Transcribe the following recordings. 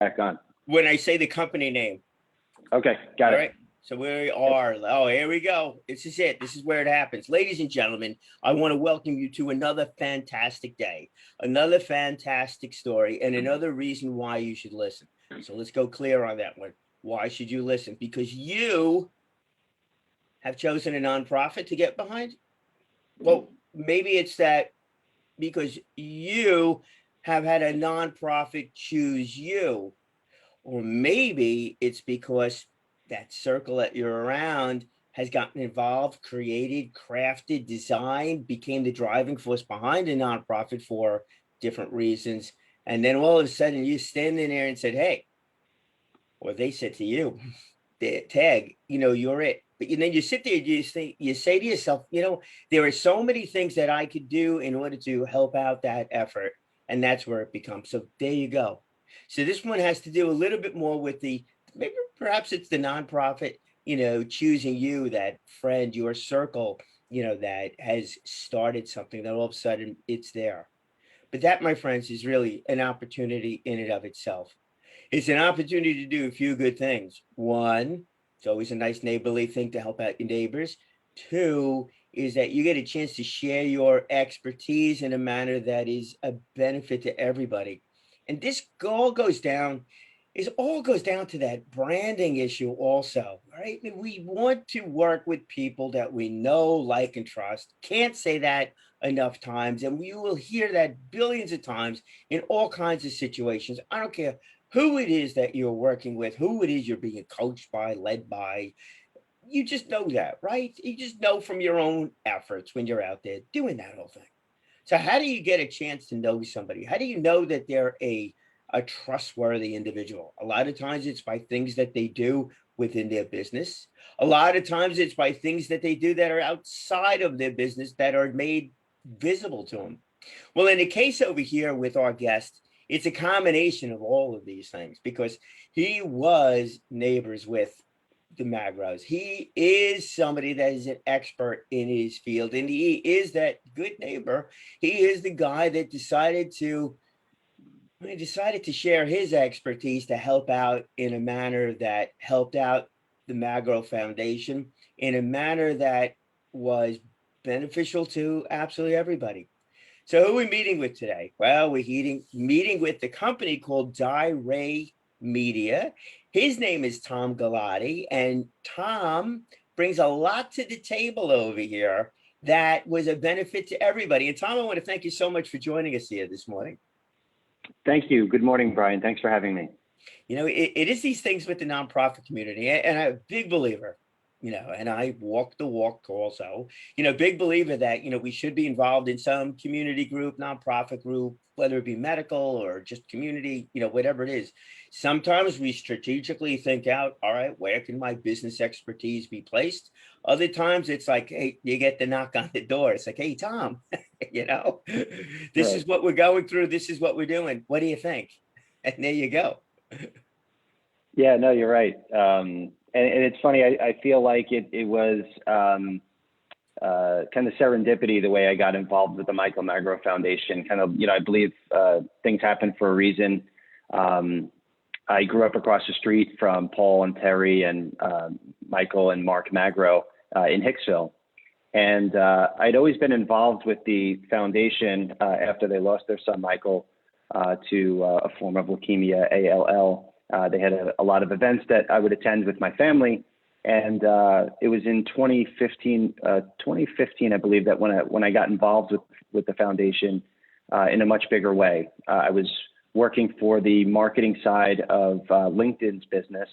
Back on. when I say the company name. Okay, got All it. right. So we are. Oh, here we go. This is it. This is where it happens. Ladies and gentlemen, I want to welcome you to another fantastic day, another fantastic story, and another reason why you should listen. So let's go clear on that one. Why should you listen? Because you have chosen a nonprofit to get behind. Well, maybe it's that because you have had a nonprofit choose you. Or maybe it's because that circle that you're around has gotten involved, created, crafted, designed, became the driving force behind a nonprofit for different reasons. And then all of a sudden you standing there and said, hey, or they said to you, tag, you're it. But then you sit there, you say to yourself, there are so many things that I could do in order to help out that effort. And that's where it becomes. So there you go. So this one has to do a little bit more with maybe perhaps it's the nonprofit, choosing you, that friend, your circle, that has started something that all of a sudden it's there. But that, my friends, is really an opportunity in and of itself. It's an opportunity to do a few good things. One, it's always a nice neighborly thing to help out your neighbors. Two, is that you get a chance to share your expertise in a manner that is a benefit to everybody. And this all goes down to that branding issue also, right? We want to work with people that we know, like, and trust. Can't say that enough times. And we will hear that billions of times in all kinds of situations. I don't care who it is that you're working with, who it is you're being coached by, led by. You just know that, right? You just know from your own efforts when you're out there doing that whole thing. So how do you get a chance to know somebody? How do you know that they're a trustworthy individual? A lot of times it's by things that they do within their business. A lot of times it's by things that they do that are outside of their business that are made visible to them. Well, in the case over here with our guest, it's a combination of all of these things because he was neighbors with the Magros. He is somebody that is an expert in his field, and he is that good neighbor. He is the guy that decided to share his expertise to help out in a manner that helped out the Magro Foundation in a manner that was beneficial to absolutely everybody. So who are we meeting with today? Well, we're meeting with the company called Diray Media. His name is Tom Galati, and Tom brings a lot to the table over here that was a benefit to everybody. And Tom, I want to thank you so much for joining us here this morning. Thank you. Good morning, Brian. Thanks for having me. It is these things with the nonprofit community, and I'm a big believer, and I walk the walk also, big believer that, we should be involved in some community group, nonprofit group, whether it be medical or just community, whatever it is. Sometimes we strategically think out, all right, where can my business expertise be placed? Other times it's like, hey, you get the knock on the door. It's like, hey, Tom, this Right. is what we're going through. This is what we're doing. What do you think? And there you go. Yeah, no, you're right. And it's funny, I feel like it was kind of serendipity the way I got involved with the Michael Magro Foundation. Kind of, I believe things happen for a reason. I grew up across the street from Paul and Terry and Michael and Mark Magro in Hicksville. And I'd always been involved with the foundation after they lost their son, Michael, to a form of leukemia, ALL. They had a lot of events that I would attend with my family. And it was in 2015, I believe, that when I got involved with the foundation in a much bigger way. I was working for the marketing side of LinkedIn's business,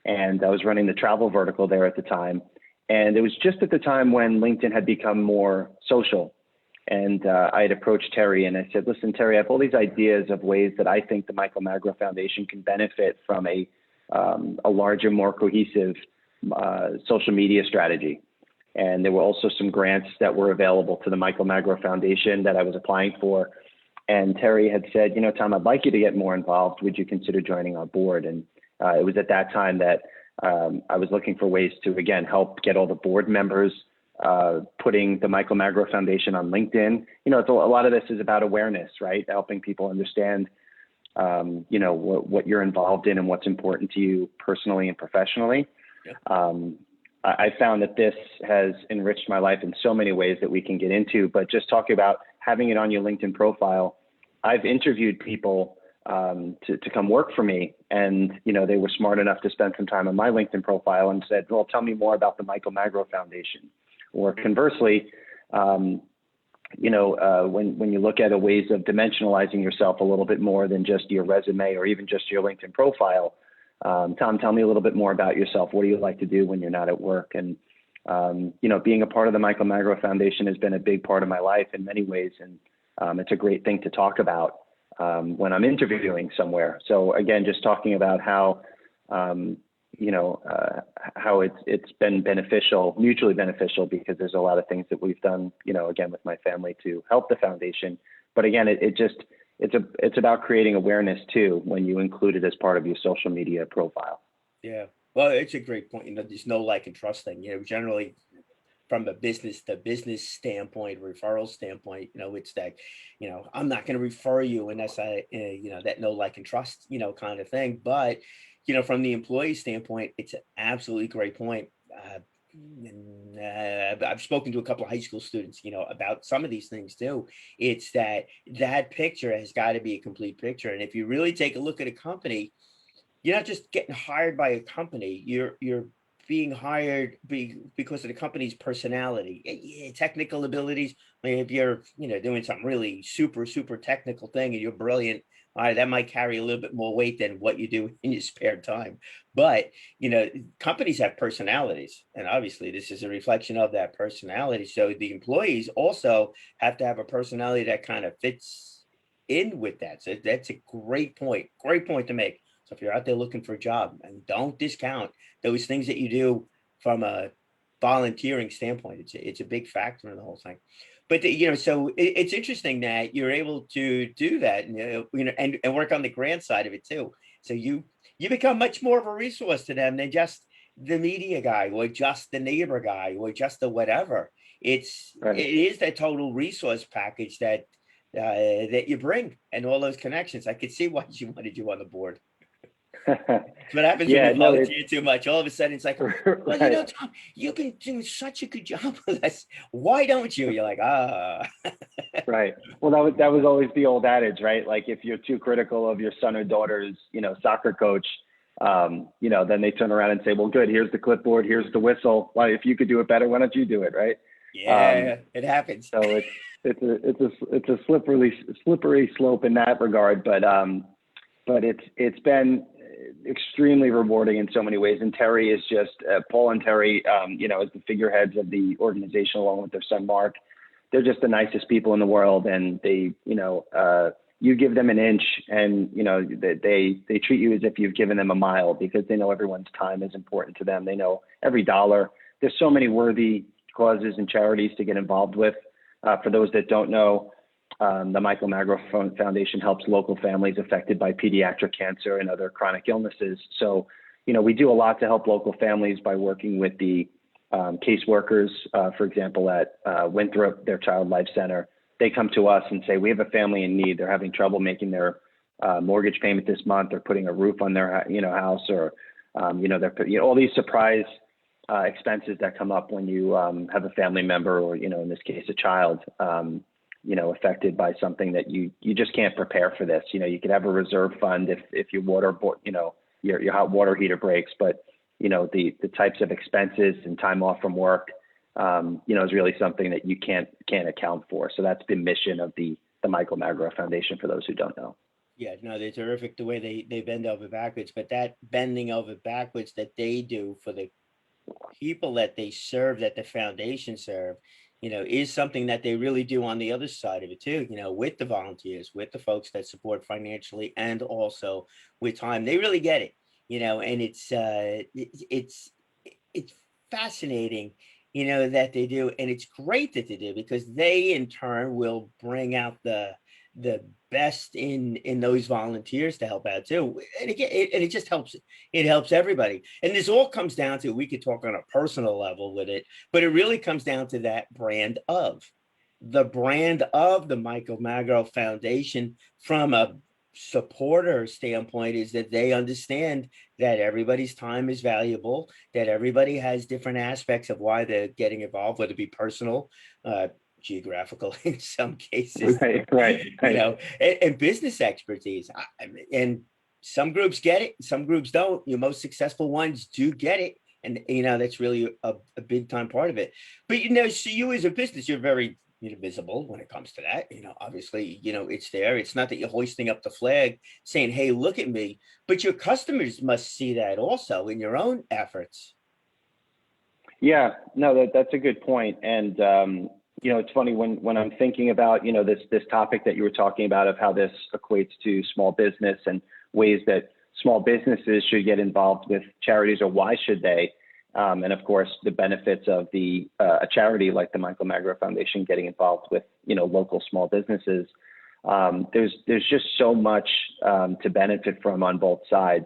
and I was running the travel vertical there at the time. And it was just at the time when LinkedIn had become more social. And I had approached Terry and I said, listen, Terry, I have all these ideas of ways that I think the Michael Magro Foundation can benefit from a larger, more cohesive social media strategy. And there were also some grants that were available to the Michael Magro Foundation that I was applying for. And Terry had said, Tom, I'd like you to get more involved. Would you consider joining our board? And it was at that time that I was looking for ways to, again, help get all the board members putting the Michael Magro Foundation on LinkedIn. A lot of this is about awareness, right? Helping people understand what you're involved in and what's important to you personally and professionally. Yeah. I found that this has enriched my life in so many ways that we can get into, but just talking about having it on your LinkedIn profile, I've interviewed people to come work for me, and they were smart enough to spend some time on my LinkedIn profile and said, well, tell me more about the Michael Magro Foundation. Or conversely, when you look at ways of dimensionalizing yourself a little bit more than just your resume or even just your LinkedIn profile, Tom, tell me a little bit more about yourself. What do you like to do when you're not at work? And, being a part of the Michael Magro Foundation has been a big part of my life in many ways. And it's a great thing to talk about when I'm interviewing somewhere. So again, just talking about how, how it's been beneficial, mutually beneficial, because there's a lot of things that we've done, again, with my family to help the foundation. But again, it's about creating awareness too, when you include it as part of your social media profile. Yeah. Well, it's a great point. There's no like and trust thing, generally from a business to business standpoint, referral standpoint, it's that, I'm not going to refer you unless that no like and trust, kind of thing. But, from the employee standpoint, it's an absolutely great point. I've spoken to a couple of high school students, about some of these things too. It's that picture has got to be a complete picture. And if you really take a look at a company, you're not just getting hired by a company. You're being hired because of the company's personality, technical abilities. I mean, if you're, doing something really super, super technical thing and you're brilliant, that might carry a little bit more weight than what you do in your spare time. But, companies have personalities, and obviously this is a reflection of that personality. So the employees also have to have a personality that kind of fits in with that. So that's a great point to make. So if you're out there looking for a job, and don't discount those things that you do from a volunteering standpoint. It's a big factor in the whole thing. But so it's interesting that you're able to do that, and work on the grant side of it too. So you become much more of a resource to them than just the media guy or just the neighbor guy or just the whatever. It is that total resource package that you bring, and all those connections. I could see why she wanted you on the board. What happens when you volunteer too much? All of a sudden it's like, well, Tom, you've been doing such a good job with us. Why don't you? You're like, Right. Well, that was always the old adage, right? Like, if you're too critical of your son or daughter's, soccer coach, then they turn around and say, well, good, here's the clipboard, here's the whistle. Well, if you could do it better, why don't you do it? Right. Yeah, it happens. So it's a slippery slope in that regard, but it's been extremely rewarding in so many ways. And Terry is just Paul and Terry, as the figureheads of the organization, along with their son Mark, they're just the nicest people in the world. And they, you give them an inch, and they treat you as if you've given them a mile, because they know everyone's time is important to them. They know every dollar. There's so many worthy causes and charities to get involved with. For those that don't know, the Michael Magro Foundation helps local families affected by pediatric cancer and other chronic illnesses. So, we do a lot to help local families by working with the caseworkers, for example, at Winthrop, their Child Life Center. They come to us and say, we have a family in need. They're having trouble making their mortgage payment this month, or putting a roof on their house, or they're all these surprise expenses that come up when you have a family member, or in this case a child, affected by something that you just can't prepare for this. You could have a reserve fund if your your hot water heater breaks, but the types of expenses and time off from work, is really something that you can't account for. So that's the mission of the Michael Magro Foundation, for those who don't know. Yeah, no, they're terrific the way they bend over backwards, but that bending over backwards that they do for the people that they serve, that the foundation serve, is something that they really do on the other side of it too, with the volunteers, with the folks that support financially, and also with time. They really get it, and it's fascinating, that they do. And it's great that they do, because they in turn will bring out the best in those volunteers to help out too. And again, it just helps. It helps everybody. And this all comes down to, we could talk on a personal level with it, but it really comes down to that brand of the Michael Magro Foundation, from a supporter standpoint is that they understand that everybody's time is valuable, that everybody has different aspects of why they're getting involved, whether it be personal, geographical in some cases, Right. and business expertise. And some groups get it, some groups don't. Your most successful ones do get it. And, that's really a big time part of it. But, so you as a business, you're very visible when it comes to that. Obviously, it's there. It's not that you're hoisting up the flag saying, hey, look at me, but your customers must see that also in your own efforts. Yeah, no, that's a good point. And, it's funny when I'm thinking about, this topic that you were talking about of how this equates to small business and ways that small businesses should get involved with charities, or why should they? And of course, the benefits of a charity like the Michael Magro Foundation getting involved with, local small businesses. There's just so much to benefit from on both sides.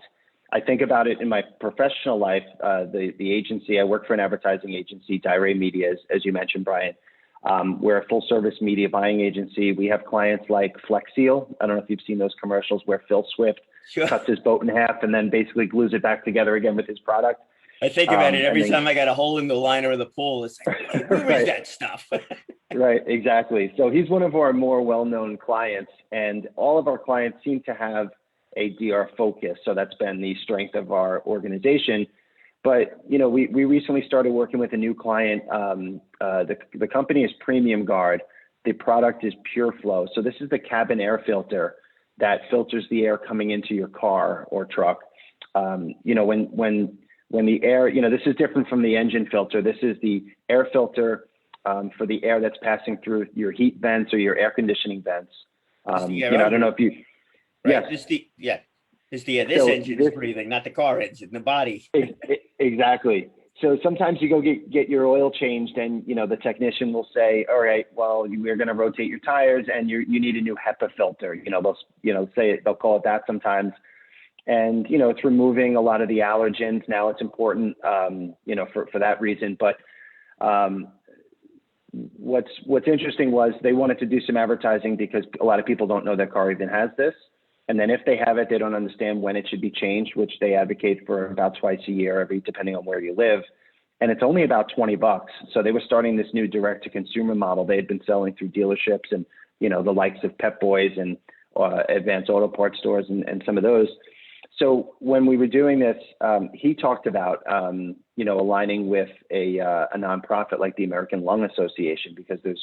I think about it in my professional life. The agency, I work for an advertising agency, Diray Media, as you mentioned, Brian. We're a full service media buying agency. We have clients like Flex Seal. I don't know if you've seen those commercials where Phil Swift cuts his boat in half and then basically glues it back together again with his product. I think about it every time I got a hole in the liner of the pool. It's like, where is that stuff? Right, exactly. So he's one of our more well-known clients, and all of our clients seem to have a DR focus. So that's been the strength of our organization. But, we recently started working with a new client. The company is Premium Guard. The product is Pure Flow. So this is the cabin air filter that filters the air coming into your car or truck. When the air, this is different from the engine filter. This is the air filter for the air that's passing through your heat vents or your air conditioning vents. I don't know if you, right. This engine is breathing, not the car engine, the body. Exactly. So sometimes you go get your oil changed, and the technician will say, "All right, well, we're going to rotate your tires, and you need a new HEPA filter." They'll call it that sometimes, and it's removing a lot of the allergens. Now it's important, for that reason. But what's interesting was they wanted to do some advertising because a lot of people don't know their car even has this. And then if they have it, they don't understand when it should be changed, which they advocate for about twice a year, depending on where you live. And it's only about $20. So they were starting this new direct to consumer model. They had been selling through dealerships and, the likes of Pep Boys and Advanced Auto Parts stores and some of those. So when we were doing this, he talked about, aligning with a nonprofit like the American Lung Association, because there's,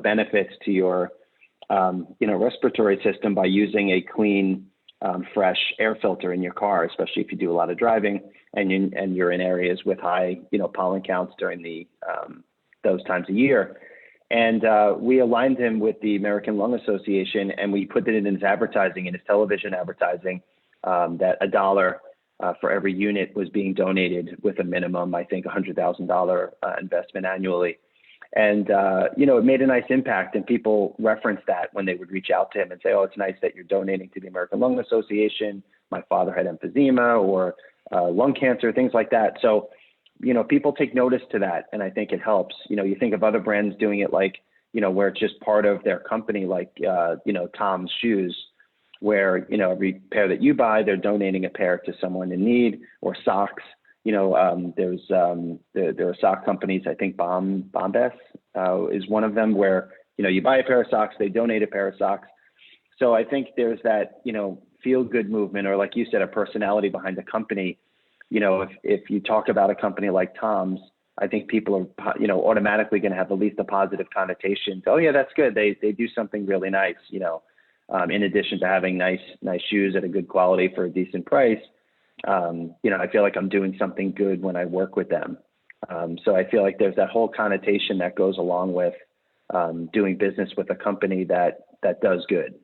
benefits to your respiratory system by using a clean, fresh air filter in your car, especially if you do a lot of driving and you're in areas with high, pollen counts during those times of year. And we aligned him with the American Lung Association, and we put it in his advertising, in his television advertising, that $1 for every unit was being donated, with a minimum, I think, $100,000 investment annually. And, it made a nice impact, and people referenced that when they would reach out to him and say, "Oh, it's nice that you're donating to the American Lung Association. My father had emphysema or lung cancer," things like that. So, people take notice to that, and I think it helps. You think of other brands doing it, like, where it's just part of their company, like, Tom's shoes, where, every pair that you buy, they're donating a pair to someone in need, or socks. There are sock companies, I think Bombas is one of them, where, you buy a pair of socks, they donate a pair of socks. So I think there's that, feel good movement, or like you said, a personality behind the company. If you talk about a company like Tom's, I think people are, automatically going to have at least a positive connotation to, "Oh yeah, that's good. They do something really nice," in addition to having nice shoes at a good quality for a decent price. I feel like I'm doing something good when I work with them. So I feel like there's that whole connotation that goes along with doing business with a company that does good.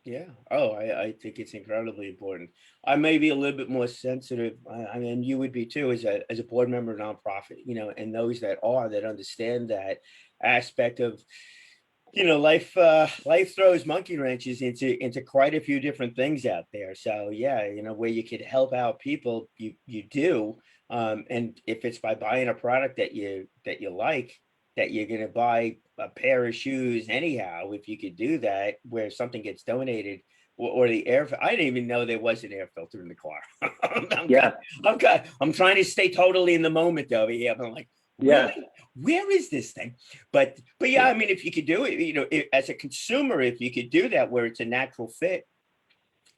Yeah. Oh, I think it's incredibly important. I may be a little bit more sensitive. I mean, you would be too, as a board member of a nonprofit, and those that understand that aspect of, life throws monkey wrenches into quite a few different things out there. So yeah, where you could help out people, you do. And if it's by buying a product that you like, that you're going to buy a pair of shoes anyhow, if you could do that, where something gets donated or the air. I didn't even know there was an air filter in the car. Yeah. I'm trying to stay totally in the moment over here. But I'm like, Yeah. really? Where is this thing? But yeah, I mean, if you could do it, as a consumer, if you could do that where it's a natural fit,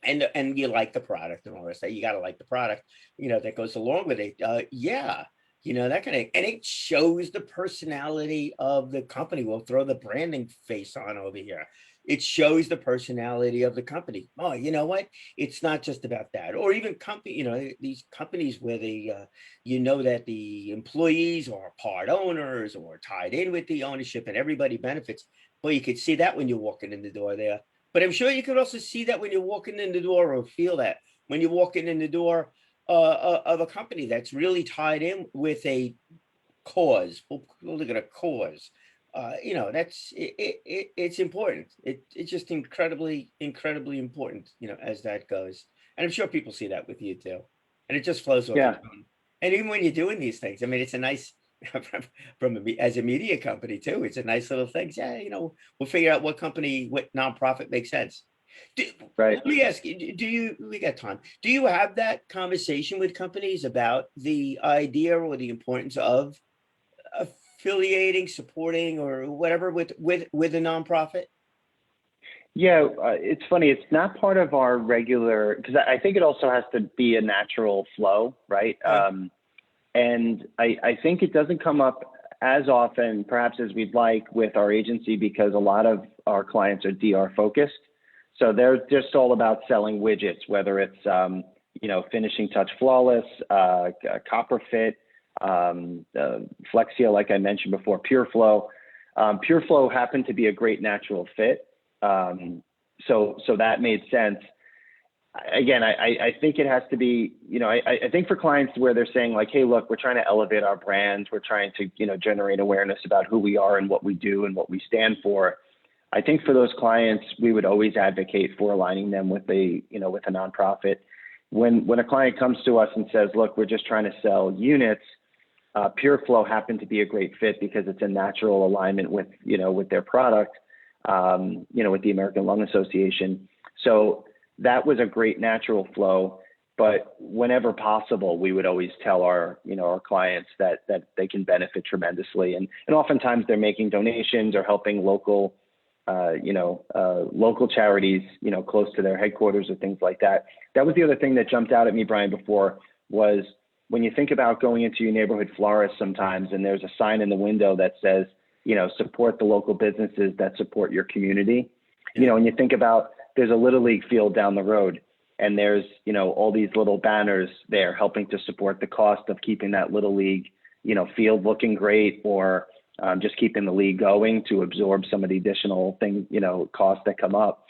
and you like the product and all that, you got to like the product, that goes along with it. Yeah. That kind of, and it shows the personality of the company. We'll throw the branding face on over here. It shows the personality of the company. Oh, you know what? It's not just about that. Or even these companies where that the employees are part owners or tied in with the ownership and everybody benefits. Well, you could see that when you're walking in the door there. But I'm sure you could also see that when you're walking in the door, or feel that when you're walking in the door of a company that's really tied in with a cause. We'll look at a cause. It's important. It's just incredibly important, as that goes. And I'm sure people see that with you too. And it just flows off. Yeah. And even when you're doing these things, I mean, it's a nice, as a media company too, it's a nice little thing. Yeah, we'll figure out what nonprofit makes sense. Right. Let me ask you, we got time. Do you have that conversation with companies about the idea or the importance of affiliating, supporting, or whatever with a nonprofit? Yeah, it's funny. It's not part of our regular, because I think it also has to be a natural flow, right? And I think it doesn't come up as often, perhaps as we'd like, with our agency, because a lot of our clients are DR focused. So they're just all about selling widgets, whether it's finishing touch flawless, copper fit, Flex Seal, like I mentioned before, Pure Flow. Pure Flow happened to be a great natural fit. So that made sense. Again, I think it has to be, I think for clients where they're saying like, hey, look, we're trying to elevate our brands. We're trying to, generate awareness about who we are and what we do and what we stand for. I think for those clients, we would always advocate for aligning them with with a nonprofit. When a client comes to us and says, look, we're just trying to sell units, Pure Flow happened to be a great fit because it's a natural alignment with, with their product, with the American Lung Association. So that was a great natural flow. But whenever possible, we would always tell our clients that they can benefit tremendously. And oftentimes they're making donations or helping local charities, close to their headquarters or things like that. That was the other thing that jumped out at me, Brian, before, was when you think about going into your neighborhood florist sometimes, and there's a sign in the window that says, support the local businesses that support your community. And you think about, there's a Little League field down the road, and there's, all these little banners there helping to support the cost of keeping that Little League, field looking great, or just keeping the league going to absorb some of the additional things, costs that come up.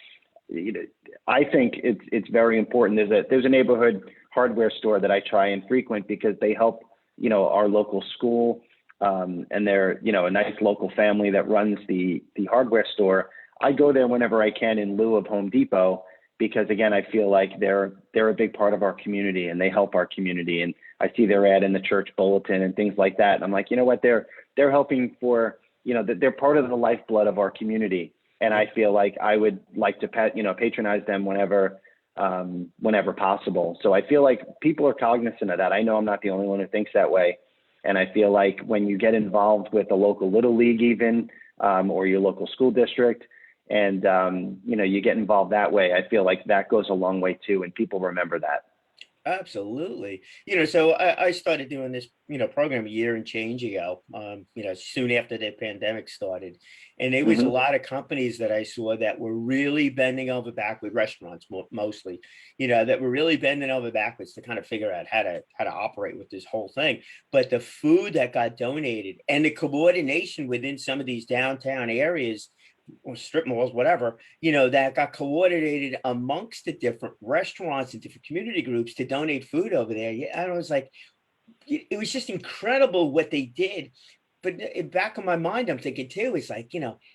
I think it's very important. There's a neighborhood hardware store that I try and frequent because they help, our local school, and they're, a nice local family that runs the hardware store. I go there whenever I can in lieu of Home Depot, because again, I feel like they're a big part of our community and they help our community. And I see their ad in the church bulletin and things like that. And I'm like, you know what, they're helping for, they're part of the lifeblood of our community. And I feel like I would like to patronize them whenever possible. So I feel like people are cognizant of that. I know I'm not the only one who thinks that way. And I feel like when you get involved with a local Little League even, or your local school district, and, you get involved that way, I feel like that goes a long way too. And people remember that. Absolutely. So I started doing this, program a year and change ago, soon after the pandemic started. And there was a lot of companies that I saw that were really bending over backward, restaurants mostly, that were really bending over backwards to kind of figure out how to operate with this whole thing. But the food that got donated and the coordination within some of these downtown areas or strip malls, whatever, that got coordinated amongst the different restaurants and different community groups to donate food over there. Yeah, and I was like, it was just incredible what they did. But back in my mind, I'm thinking too, it's like,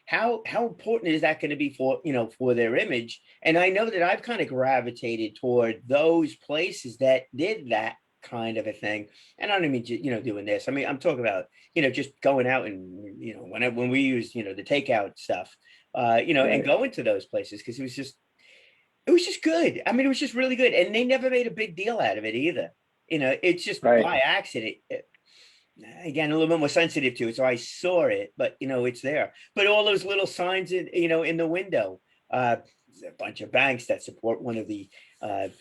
how important is that going to be for, for their image? And I know that I've kind of gravitated toward those places that did that kind of a thing. And I don't mean, doing this. I mean, I'm talking about, just going out and, when we use, the takeout stuff, Right. and going to those places, because it It was just good. I mean, it was just really good. And they never made a big deal out of it either. It's just Right. by accident. Again, a little bit more sensitive to it. So I saw it, but it's there. But all those little signs in the window, there's a bunch of banks that support one of the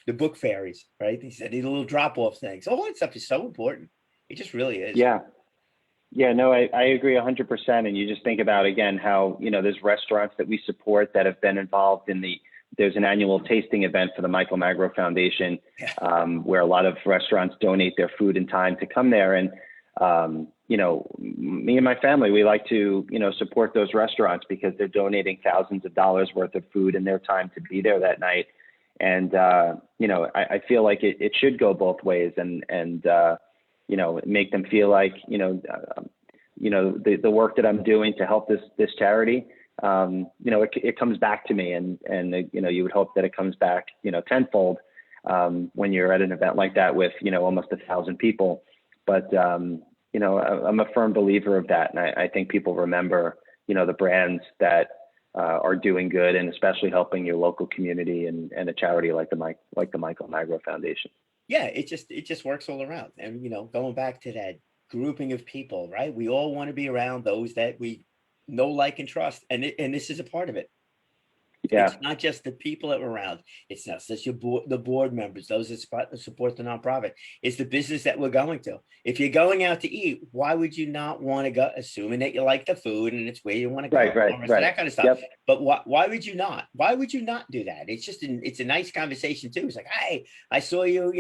book fairies, right? They said these little drop-off things. All that stuff is so important. It just really is. Yeah. Yeah, no, I agree 100%. And you just think about, again, how, there's restaurants that we support that have been involved in there's an annual tasting event for the Michael Magro Foundation, where a lot of restaurants donate their food and time to come there. And, me and my family, we like to, support those restaurants because they're donating thousands of dollars worth of food and their time to be there that night. And, I feel like it should go both ways and make them feel like, the work that I'm doing to help this charity, it comes back to me, and you would hope that it comes back, tenfold, when you're at an event like that with, almost 1,000 people. But, I'm a firm believer of that. And I think people remember, the brands that are doing good, and especially helping your local community and a charity like the Michael Magro Foundation. Yeah, it just works all around. And, going back to that grouping of people, right? We all want to be around those that we know, like, and trust. And this is a part of it. Yeah. It's not just the people that were around. It's not just the board members, those that support the nonprofit. It's the business that we're going to. If you're going out to eat, why would you not want to go, assuming that you like the food and it's where you want to go, right, that kind of stuff. Yep. But why would you not? Why would you not do that? It's just it's a nice conversation too. It's like, hey, I saw you,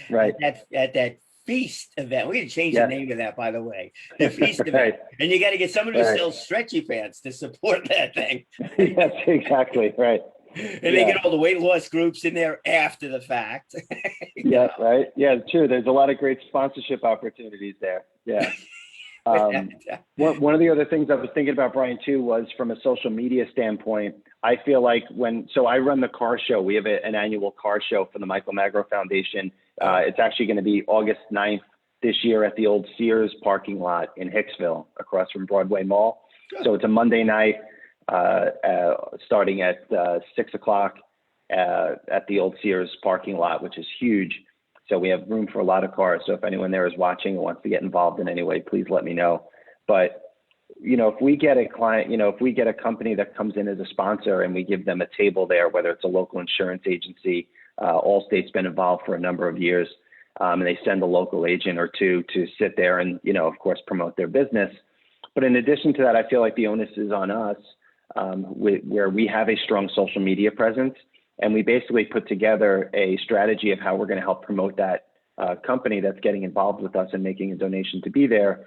right. at that feast event. We're going to change the name of that, by the way. The feast Right. event. And you got to get somebody who sells stretchy pants to support that thing. Yes, exactly. Right. And they get all the weight loss groups in there after the fact. Yeah, right. Yeah, true. There's a lot of great sponsorship opportunities there. Yeah. One of the other things I was thinking about, Brian, too, was from a social media standpoint. I feel like I run the car show. We have an annual car show for the Michael Magro Foundation. It's actually going to be August 9th this year at the old Sears parking lot in Hicksville, across from Broadway Mall. Good. So it's a Monday night, starting at 6 o'clock at the old Sears parking lot, which is huge. So we have room for a lot of cars. So if anyone there is watching and wants to get involved in any way, please let me know. But, if we get a client, if we get a company that comes in as a sponsor and we give them a table there, whether it's a local insurance agency, Allstate's been involved for a number of years, and they send a local agent or two to sit there and, of course, promote their business. But in addition to that, I feel like the onus is on us, where we have a strong social media presence. And we basically put together a strategy of how we're going to help promote that company that's getting involved with us and making a donation to be there,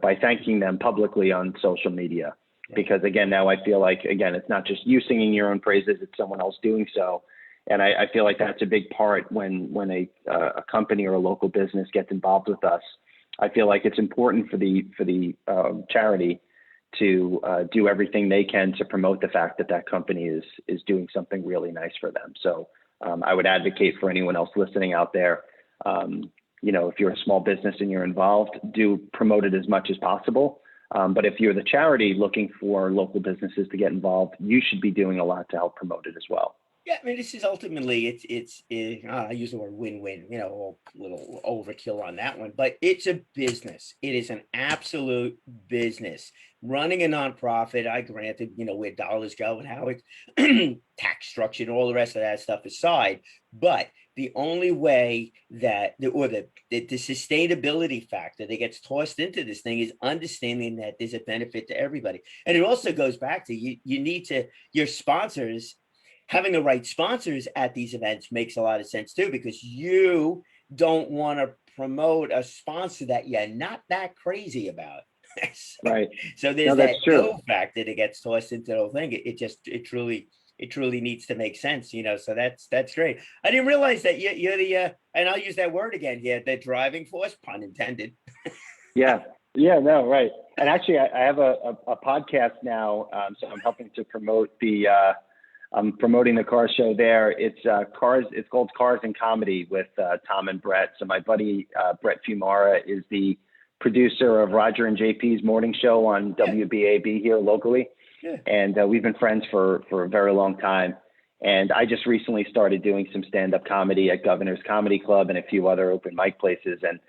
by thanking them publicly on social media. Because again, now I feel like, it's not just you singing your own praises, it's someone else doing so. And I feel like that's a big part when a company or a local business gets involved with us. I feel like it's important for the charity to do everything they can to promote the fact that company is doing something really nice for them. So I would advocate for anyone else listening out there, if you're a small business and you're involved, do promote it as much as possible. But if you're the charity looking for local businesses to get involved, you should be doing a lot to help promote it as well. Yeah, I mean, this is ultimately, I use the word win-win, a little overkill on that one, but it's a business. It is an absolute business. Running a nonprofit, I granted, where dollars go and how it's tax structure and all the rest of that stuff aside, but the only way that, the sustainability factor that gets tossed into this thing is understanding that there's a benefit to everybody. And it also goes back to, you need to, your sponsors, having the right sponsors at these events makes a lot of sense too, because you don't want to promote a sponsor that you're not that crazy about. Right. So there's that no factor that gets tossed into the whole thing. It truly needs to make sense, so that's great. I didn't realize that you're the, and I'll use that word again here, the driving force, pun intended. Yeah, no, right. And actually I have a podcast now. So I'm helping to promote I'm promoting the car show there. It's called Cars and Comedy with Tom and Brett. So my buddy Brett Fumara is the producer of Roger and JP's morning show on WBAB here locally. Yeah. And we've been friends for a very long time. And I just recently started doing some stand-up comedy at Governor's Comedy Club and a few other open mic places. And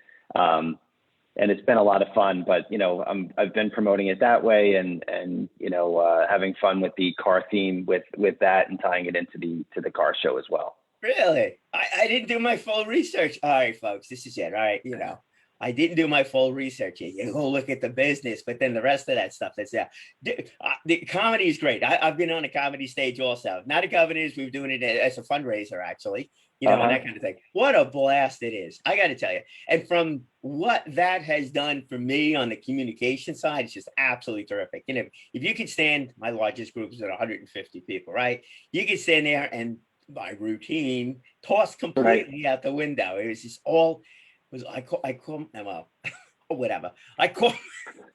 it's been a lot of fun, but, you know, I've been promoting it that way and you know, having fun with the car theme with that and tying it into the car show as well. Really? I didn't do my full research. All right, folks, this is it. All right, you know, I didn't do my full research. You go look at the business, but then the rest of that stuff, that's the comedy is great. I've been on a comedy stage also. Not at Governor's, we're doing it as a fundraiser, actually, you know, and that kind of thing. What a blast it is. I got to tell you. And from what that has done for me on the communication side, it's just absolutely terrific. You know, if you could stand, my largest group is at 150 people, right? You could stand there and by routine tossed completely out the window. It was just all was I call well, whatever. I call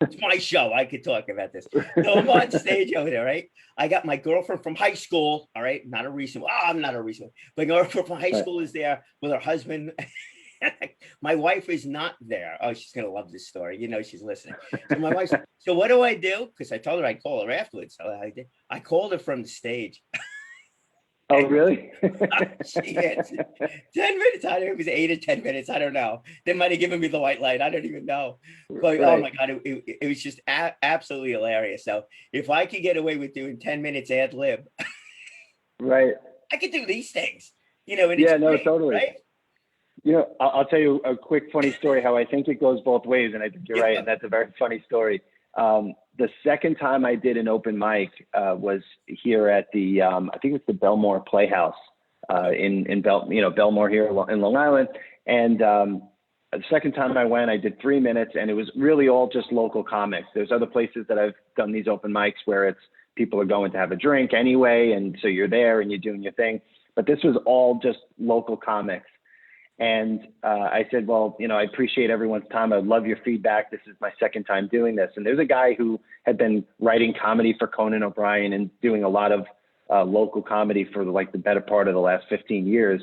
it's my show. I could talk about this. So I'm on stage over there, right? I got my girlfriend from high school. All right, not a recent. I'm not a recent. My girlfriend from high school is there with her husband. My wife is not there. Oh, she's gonna love this story. You know, she's listening. So my wife's. So what do I do? Because I told her I'd call her afterwards. So I did. I called her from the stage. Oh, really? She answered 10 minutes. I don't know if it was 8 or 10 minutes. I don't know. They might have given me the white light. I don't even know. But oh my God, it was just absolutely hilarious. So if I could get away with doing 10 minutes ad lib, right, I could do these things, you know, and yeah, it's no, great, totally. Right? You know, I'll tell you a quick funny story how I think it goes both ways. And I think you're right. And that's a very funny story. The second time I did an open mic was here at the, I think it's the Belmore Playhouse in Belmore here in Long Island. And the second time I went, I did 3 minutes and it was really all just local comics. There's other places that I've done these open mics where it's people are going to have a drink anyway. And so you're there and you're doing your thing. But this was all just local comics. And I said, well, you know, I appreciate everyone's time. I love your feedback. This is my second time doing this. And there's a guy who had been writing comedy for Conan O'Brien and doing a lot of local comedy for the better part of the last 15 years.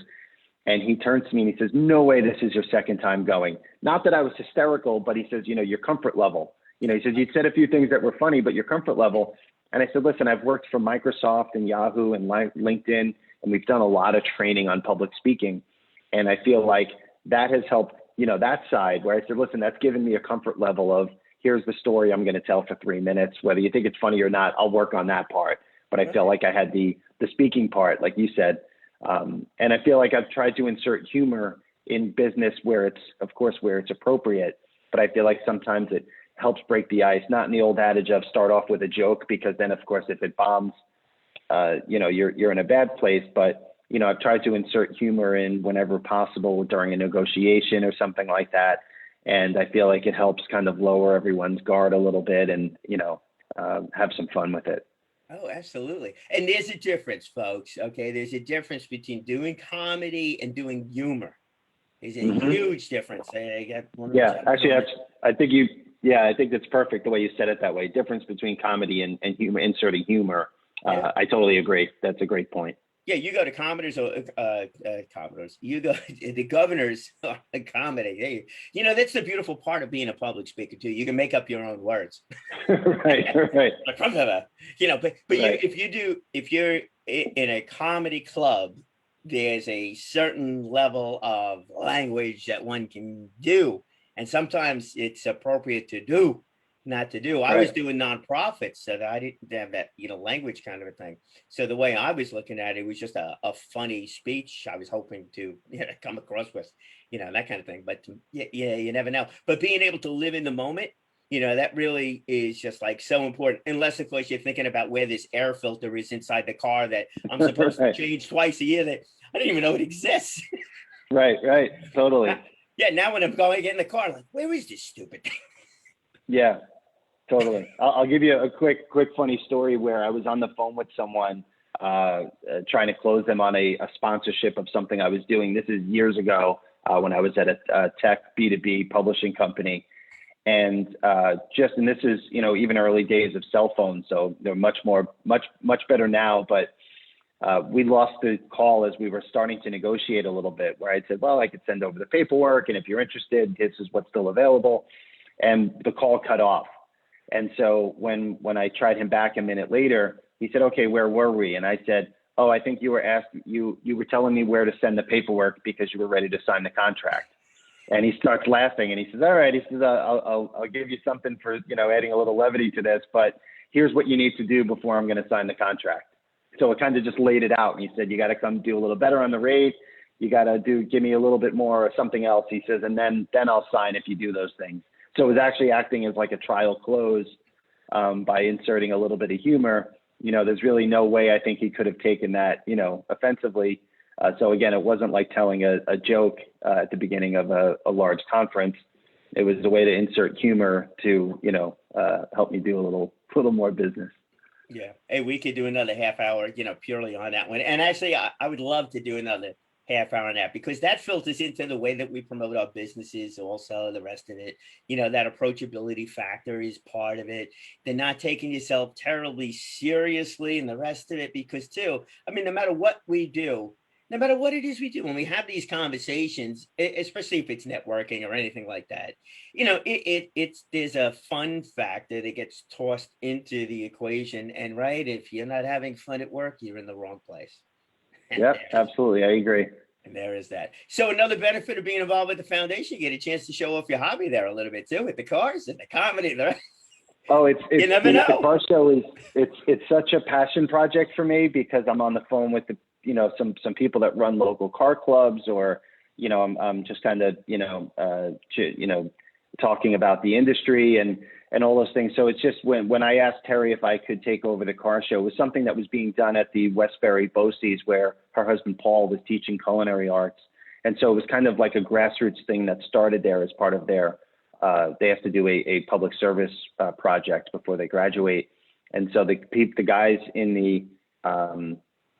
And he turns to me and he says, no way, this is your second time going. Not that I was hysterical, but he says, you know, your comfort level. You know, he says, you'd said a few things that were funny, but your comfort level. And I said, listen, I've worked for Microsoft and Yahoo and LinkedIn, and we've done a lot of training on public speaking. And I feel like that has helped, you know, that side where I said, listen, that's given me a comfort level of here's the story I'm going to tell for 3 minutes. Whether you think it's funny or not, I'll work on that part. But I feel like I had the speaking part, like you said. And I feel like I've tried to insert humor in business where it's, of course, where it's appropriate. But I feel like sometimes it helps break the ice, not in the old adage of start off with a joke, because then, of course, if it bombs, you know, you're in a bad place. But you know, I've tried to insert humor in whenever possible during a negotiation or something like that. And I feel like it helps kind of lower everyone's guard a little bit and, you know, have some fun with it. Oh, absolutely. And there's a difference, folks. Okay. There's a difference between doing comedy and doing humor. There's a huge difference. Yeah, actually, I think that's perfect the way you said it that way. Difference between comedy and humor, inserting humor. I totally agree. That's a great point. Yeah, you go to you go to the Governor's comedy. Hey, you know, that's the beautiful part of being a public speaker too. You can make up your own words. Right. You know, but right. If you're in a comedy club, there's a certain level of language that one can do. And sometimes it's appropriate to do, not to do. I was doing nonprofits, so that I didn't have that, you know, language kind of a thing. So the way I was looking at it was just a funny speech I was hoping to, you know, come across with, you know, that kind of thing. But yeah, you never know. But being able to live in the moment, you know, that really is just like so important. Unless, of course, you're thinking about where this air filter is inside the car that I'm supposed to change twice a year that I don't even know it exists. Right, totally. Yeah, now when I'm going to get in the car, like, where is this stupid thing? Yeah, totally. I'll give you a quick funny story where I was on the phone with someone trying to close them on a sponsorship of something I was doing. This is years ago when I was at a tech B2B publishing company. And this is, you know, even early days of cell phones. So they're much better now. But we lost the call as we were starting to negotiate a little bit, where I said, well, I could send over the paperwork. And if you're interested, this is what's still available. And the call cut off. And so when I tried him back a minute later, he said, okay, where were we? And I said, oh, I think you were you were telling me where to send the paperwork because you were ready to sign the contract. And he starts laughing and he says, all right, he says, I'll give you something for, adding a little levity to this, but here's what you need to do before I'm going to sign the contract. So it kind of just laid it out. And he said, you got to come do a little better on the rate. You got to give me a little bit more or something else. He says, and then I'll sign if you do those things. So it was actually acting as like a trial close by inserting a little bit of humor. There's really no way I think he could have taken that, offensively. So again, it wasn't like telling a joke at the beginning of a large conference. It was a way to insert humor to, help me do a little more business. Yeah. Hey, we could do another half hour, purely on that one. And actually, I would love to do another half hour on that, because that filters into the way that we promote our businesses, also the rest of it. That approachability factor is part of it. They're not taking yourself terribly seriously and the rest of it, because too, no matter what we do, no matter what it is we do, when we have these conversations, especially if it's networking or anything like that, there's a fun factor that gets tossed into the equation. And right, if you're not having fun at work, you're in the wrong place. Yep, absolutely. I agree. And there is that. So another benefit of being involved with the foundation, you get a chance to show off your hobby there a little bit too, with the cars and the comedy. Oh, you never know. The car show is it's such a passion project for me, because I'm on the phone with some people that run local car clubs, or I'm just kind of talking about the industry and all those things. So it's just when I asked Terry if I could take over the car show, it was something that was being done at the Westbury BOCES, where her husband Paul was teaching culinary arts, and so it was kind of like a grassroots thing that started there as part of their. They have to do a public service project before they graduate, and so the guys in the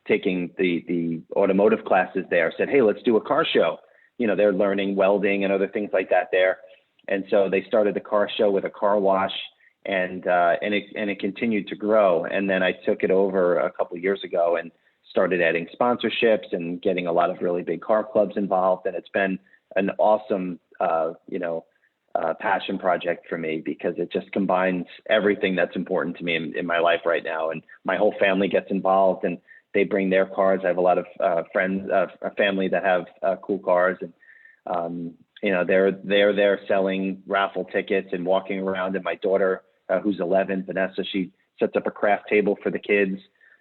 taking the automotive classes there said, hey, let's do a car show. They're learning welding and other things like that there. And so they started the car show with a car wash, and it continued to grow. And then I took it over a couple of years ago and started adding sponsorships and getting a lot of really big car clubs involved. And it's been an awesome, passion project for me, because it just combines everything that's important to me in my life right now. And my whole family gets involved, and they bring their cars. I have a lot of friends, a family that have cool cars, and they're there selling raffle tickets and walking around. And my daughter, who's 11, Vanessa, she sets up a craft table for the kids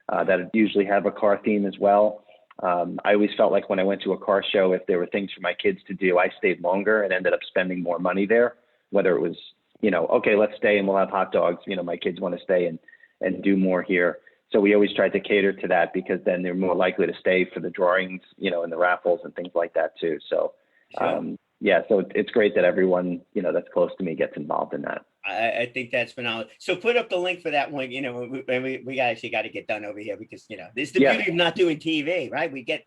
that usually have a car theme as well. I always felt like when I went to a car show, if there were things for my kids to do, I stayed longer and ended up spending more money there, whether it was, okay, let's stay and we'll have hot dogs. My kids want to stay and do more here. So we always tried to cater to that, because then they're more likely to stay for the drawings, and the raffles and things like that too. So, yeah, so it's great that everyone, that's close to me gets involved in that. I think that's phenomenal. So put up the link for that one. We actually got to get done over here, because, this is the beauty of not doing TV, right? We get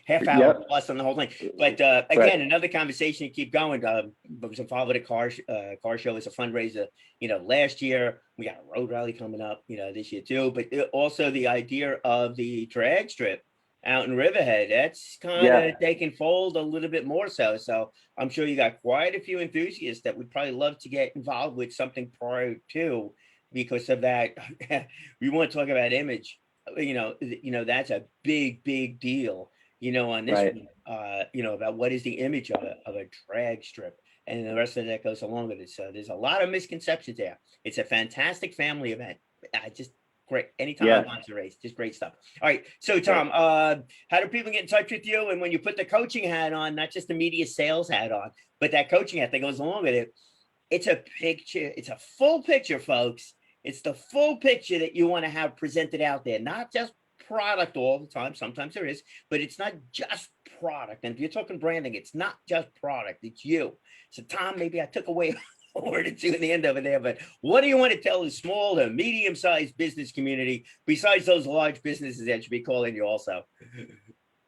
half hour plus on the whole thing. But again, another conversation to keep going. I was involved with a car show as a fundraiser. Last year we got a road rally coming up. This year too. But also the idea of the drag strip out in Riverhead, that's kind of taking fold a little bit more so. So I'm sure you got quite a few enthusiasts that would probably love to get involved with something prior to, because of that. We want to talk about image. That's a big deal, on this one, about what is the image of a drag strip, and the rest of that goes along with it. So there's a lot of misconceptions there. It's a fantastic family event. Great. Anytime I want to race, just great stuff. All right. So Tom, how do people get in touch with you? And when you put the coaching hat on, not just the media sales hat on, but that coaching hat that goes along with it, it's a picture. It's a full picture, folks. It's the full picture that you want to have presented out there, not just product all the time. Sometimes there is, but it's not just product. And if you're talking branding, it's not just product, it's you. So Tom, maybe I took away a word or two in the end of it there, but what do you want to tell the small to medium-sized business community, besides those large businesses that should be calling you also?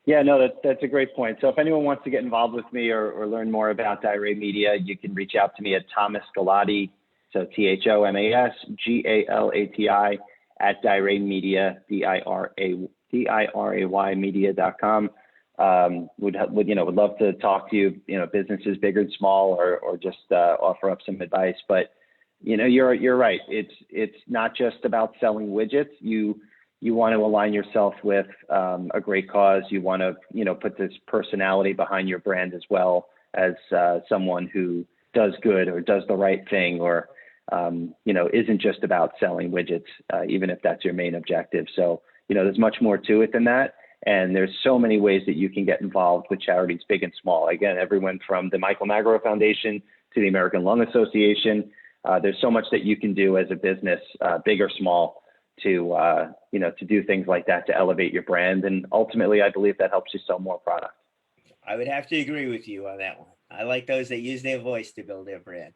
Yeah, no, that's a great point. So if anyone wants to get involved with me or learn more about Diray Media, you can reach out to me at Thomas Galati, so ThomasGalati at Diray Media, DIRAY media.com. Would love to talk to you, businesses big and small, or just offer up some advice. But you're right. It's not just about selling widgets. You you want to align yourself with a great cause. You want to, put this personality behind your brand as well as someone who does good or does the right thing, or isn't just about selling widgets, even if that's your main objective. So, there's much more to it than that. And there's so many ways that you can get involved with charities, big and small. Again, everyone from the Michael Magro Foundation to the American Lung Association. There's so much that you can do as a business, big or small, to do things like that to elevate your brand. And ultimately, I believe that helps you sell more product. I would have to agree with you on that one. I like those that use their voice to build their brand.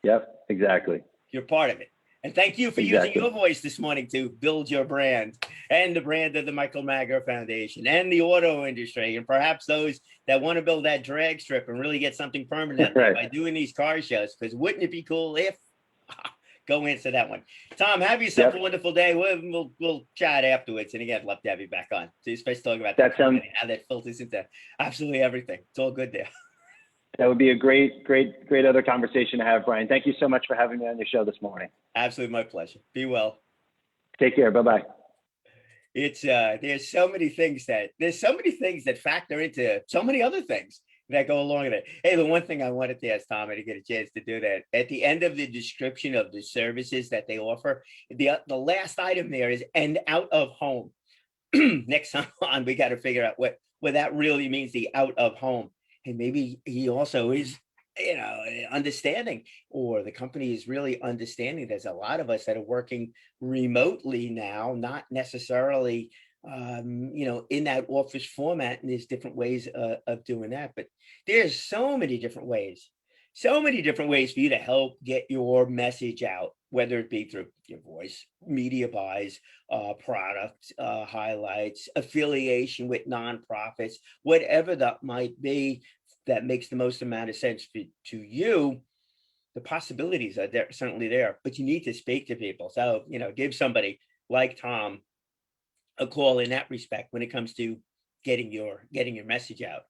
Yep, exactly. You're part of it. And thank you for using your voice this morning to build your brand and the brand of the Michael Magro Foundation and the auto industry, and perhaps those that want to build that drag strip and really get something permanent by doing these car shows. Because wouldn't it be cool if go into that one? Tom, have yourself a wonderful day. We'll chat afterwards. And again, love to have you back on. So especially talking about that how that filters into absolutely everything. It's all good there. That would be a great other conversation to have, Brian. Thank you so much for having me on your show this morning. Absolutely my pleasure. Be well. Take care. Bye-bye. It's there's so many things that factor into so many other things that go along with it. Hey, the one thing I wanted to ask Tom, I didn't get a chance to do that. At the end of the description of the services that they offer, the last item there is "and out of home." Next time on, we got to figure out what that really means, the out of home. And maybe he also is, understanding, or the company is really understanding. There's a lot of us that are working remotely now, not necessarily, in that office format. And there's different ways of doing that. But there's so many different ways for you to help get your message out, whether it be through your voice, media buys, product highlights, affiliation with nonprofits, whatever that might be that makes the most amount of sense to you. The possibilities are there, certainly there, but you need to speak to people. So, give somebody like Tom a call in that respect when it comes to getting your message out.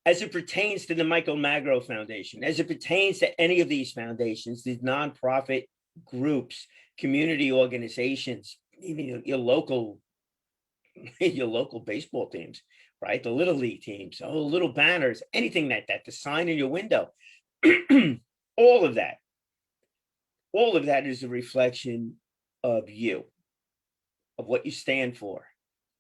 As it pertains to the Michael Magro Foundation, as it pertains to any of these foundations, these nonprofit groups, community organizations, even your local baseball teams, right? The little league teams, little banners, anything like that, the sign in your window, all of that is a reflection of you, of what you stand for.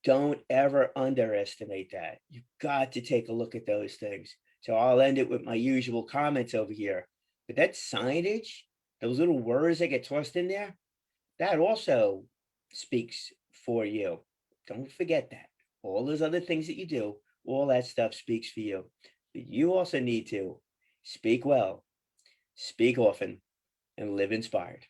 Don't ever underestimate that. You've got to take a look at those things. So I'll end it with my usual comments over here. But that signage, those little words that get tossed in there, that also speaks for you. Don't forget that. All those other things that you do, all that stuff speaks for you. But you also need to speak well, speak often, and live inspired.